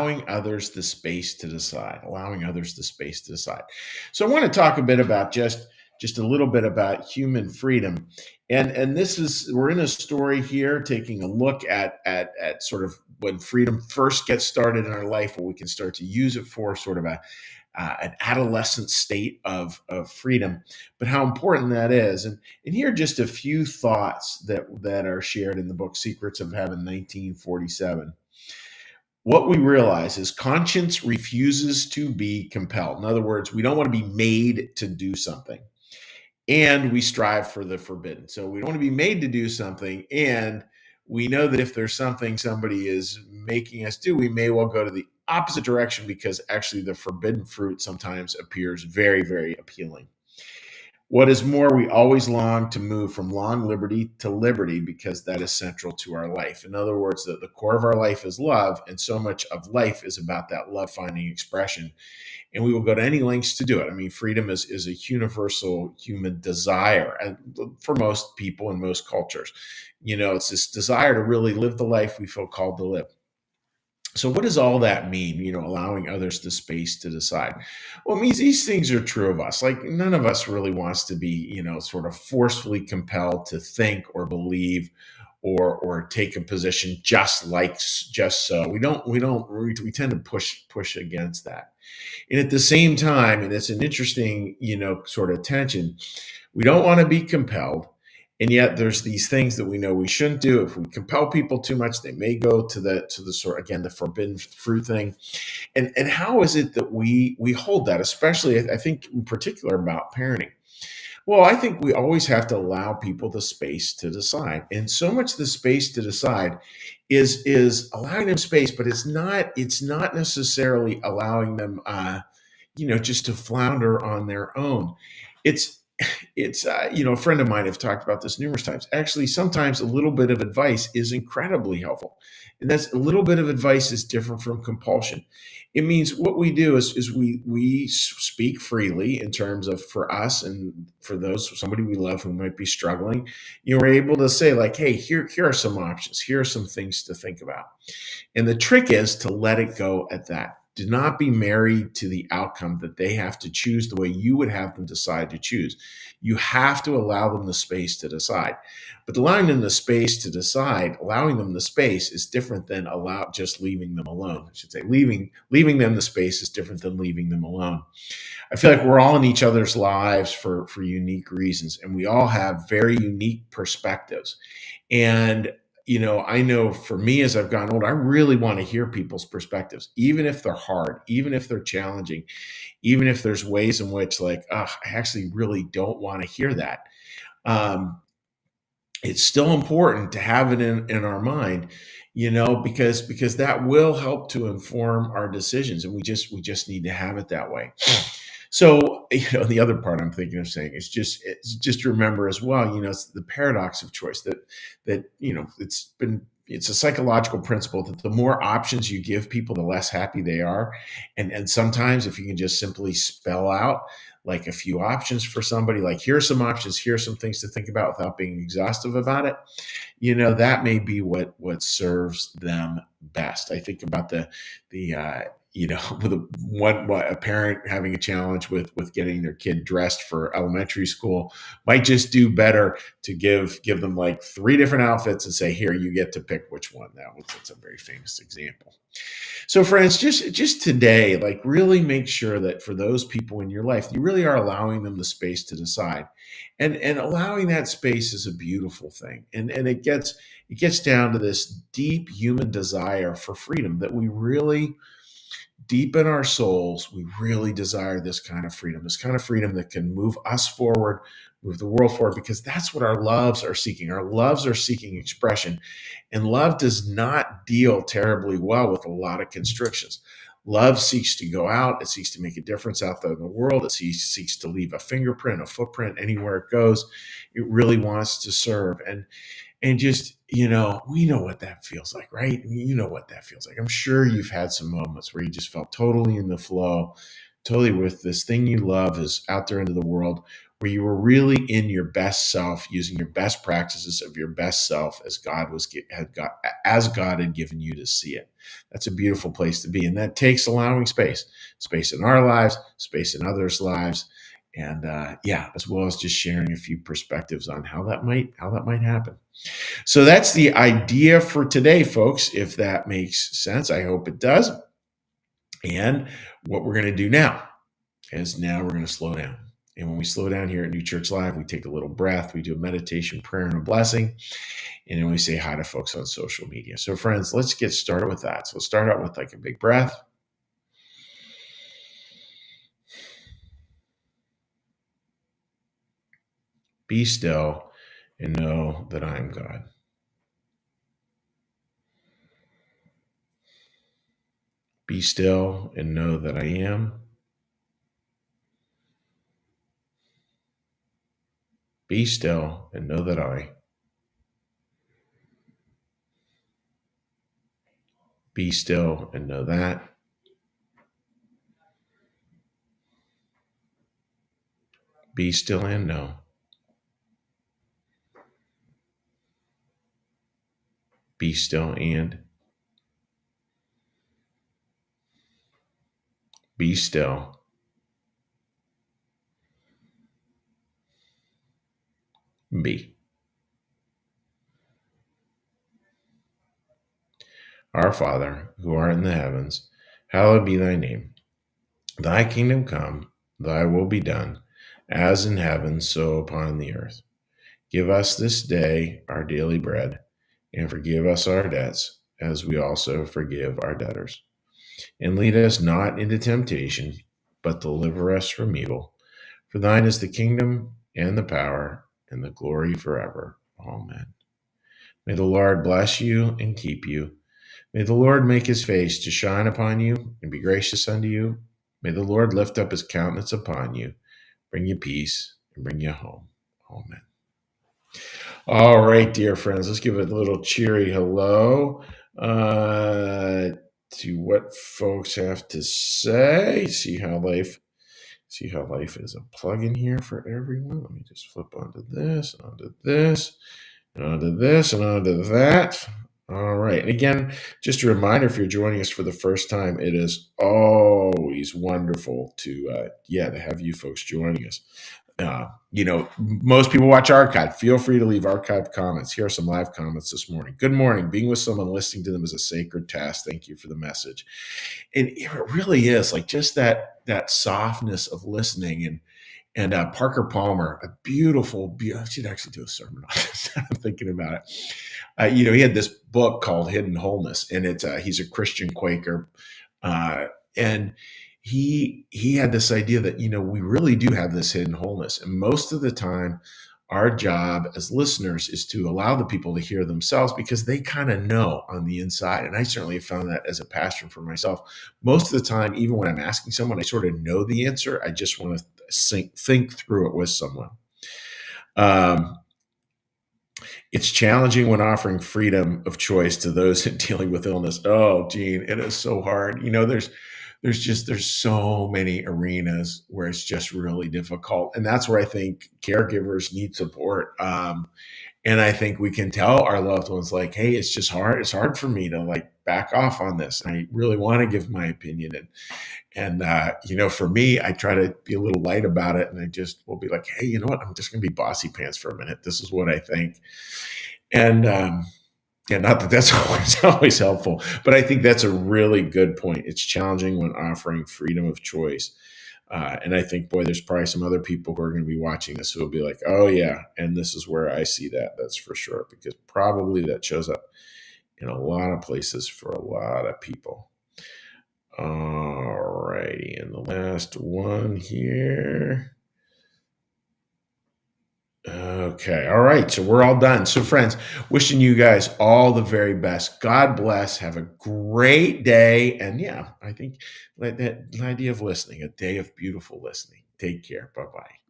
allowing others the space to decide, allowing others the space to decide. So I want to talk a bit about just a little bit about human freedom. And this is, we're in a story here taking a look at sort of when freedom first gets started in our life, what we can start to use it for, sort of an adolescent state of freedom, but how important that is. And here are just a few thoughts that are shared in the book Secrets of Heaven, 1947. What we realize is conscience refuses to be compelled. In other words, we don't want to be made to do something, and we strive for the forbidden. So we don't want to be made to do something, and we know that if there's something somebody is making us do, we may well go to the opposite direction, because actually the forbidden fruit sometimes appears very, very appealing. What is more, we always long to move from long liberty to liberty, because that is central to our life. In other words, the core of our life is love, and so much of life is about that love finding expression. And we will go to any lengths to do it. I mean, freedom is a universal human desire, and for most people in most cultures. It's this desire to really live the life we feel called to live. So what does all that mean, allowing others the space to decide? Well, it means these things are true of us. Like, none of us really wants to be, sort of forcefully compelled to think or believe or take a position just so. We tend to push against that. And at the same time, and it's an interesting, sort of tension, we don't want to be compelled. And yet there's these things that we know we shouldn't do. If we compel people too much, they may go to the sort, again, the forbidden fruit thing. And how is it that we hold that, especially I think in particular about parenting? Well, I think we always have to allow people the space to decide. And so much the space to decide is allowing them space, but it's not necessarily allowing them just to flounder on their own. It's a friend of mine have talked about this numerous times. Actually, sometimes a little bit of advice is incredibly helpful. And that's, a little bit of advice is different from compulsion. It means what we do is we speak freely in terms of, for us and for somebody we love who might be struggling, we're able to say, like, hey, here are some options. Here are some things to think about. And the trick is to let it go at that. Do not be married to the outcome that they have to choose the way you would have them decide to choose. You have to allow them the space to decide. But allowing them the space to decide, allowing them the space is different than just leaving them alone. I should say leaving them the space is different than leaving them alone. I feel like we're all in each other's lives for unique reasons, and we all have very unique perspectives. And I know for me, as I've gotten older, I really want to hear people's perspectives, even if they're hard, even if they're challenging, even if there's ways in which, like, I actually really don't want to hear that. It's still important to have it in our mind, because that will help to inform our decisions, and we just need to have it that way. So, the other part I'm thinking of saying is just remember as well, it's the paradox of choice that it's a psychological principle that the more options you give people, the less happy they are. And sometimes if you can just simply spell out like a few options for somebody, like, here are some options, here are some things to think about, without being exhaustive about it, that may be what serves them best. I think about with a parent having a challenge with getting their kid dressed for elementary school might just do better to give them like 3 different outfits and say, here, you get to pick which one. That's a very famous example. So friends, just today, like, really make sure that for those people in your life, you really are allowing them the space to decide. And allowing that space is a beautiful thing. And it gets down to this deep human desire for freedom, that we really, deep in our souls, we really desire this kind of freedom that can move us forward, move the world forward, because that's what our loves are seeking. Our loves are seeking expression, and love does not deal terribly well with a lot of constrictions. Love seeks to go out. It seeks to make a difference out there in the world. It seeks to leave a fingerprint, a footprint anywhere it goes. It really wants to serve. And just, we know what that feels like, right? You know what that feels like. I'm sure you've had some moments where you just felt totally in the flow, totally with this thing you love is out there into the world, where you were really in your best self, using your best practices of your best self as God had given you to see it. That's a beautiful place to be, and that takes allowing space in our lives, space in others' lives, and as well as just sharing a few perspectives on how that might happen. So that's the idea for today, folks. If that makes sense, I hope it does. And what we're going to do now is we're going to slow down. And when we slow down here at New Church Live, we take a little breath, we do a meditation, prayer, and a blessing, and then we say hi to folks on social media. So, friends, let's get started with that. So, let's start out with like a big breath. Be still and know that I am God. Be still and know that I am. Be still and know that I. Be still and know that. Be still and know. Be still and. Be still. Be. Our Father, who art in the heavens, hallowed be thy name. Thy kingdom come, thy will be done, as in heaven, so upon the earth. Give us this day our daily bread, and forgive us our debts, as we also forgive our debtors. And lead us not into temptation, but deliver us from evil. For thine is the kingdom, and the power, and the glory forever. Amen. May the Lord bless you and keep you. May the Lord make his face to shine upon you and be gracious unto you. May the Lord lift up his countenance upon you, bring you peace, and bring you home. Amen. All right, dear friends, let's give a little cheery hello to what folks have to say. See how life is a plug-in here for everyone. Let me just flip onto this, onto this, onto this, and onto that. All right. And again, just a reminder, if you're joining us for the first time, it is always wonderful to have you folks joining us. Most people watch archive. Feel free to leave archive comments. Here are some live comments this morning. Good morning. Being with someone, listening to them is a sacred task. Thank you for the message. And it really is like just that softness of listening. And Parker Palmer, a beautiful, I should actually do a sermon on this. I'm thinking about it. He had this book called Hidden Wholeness, and he's a Christian Quaker, and he had this idea that we really do have this hidden wholeness, and most of the time, our job as listeners is to allow the people to hear themselves because they kind of know on the inside. And I certainly have found that as a pastor for myself. Most of the time, even when I'm asking someone, I sort of know the answer. I just want to think through it with someone. It's challenging when offering freedom of choice to those dealing with illness. Oh, Gene, it is so hard. There's so many arenas where it's just really difficult. And that's where I think caregivers need support. And I think we can tell our loved ones like, hey, it's just hard. It's hard for me to like back off on this. I really want to give my opinion. And for me, I try to be a little light about it. And I just will be like, hey, you know what? I'm just going to be bossy pants for a minute. This is what I think. And not that that's always helpful, but I think that's a really good point. It's challenging when offering freedom of choice. And I think, boy, there's probably some other people who are going to be watching this who will be like, oh, yeah. And this is where I see that. That's for sure. Because probably that shows up in a lot of places for a lot of people. All righty. And the last one here. Okay. All right. So we're all done. So friends, wishing you guys all the very best. God bless. Have a great day. And I think that idea of listening, a day of beautiful listening. Take care. Bye-bye.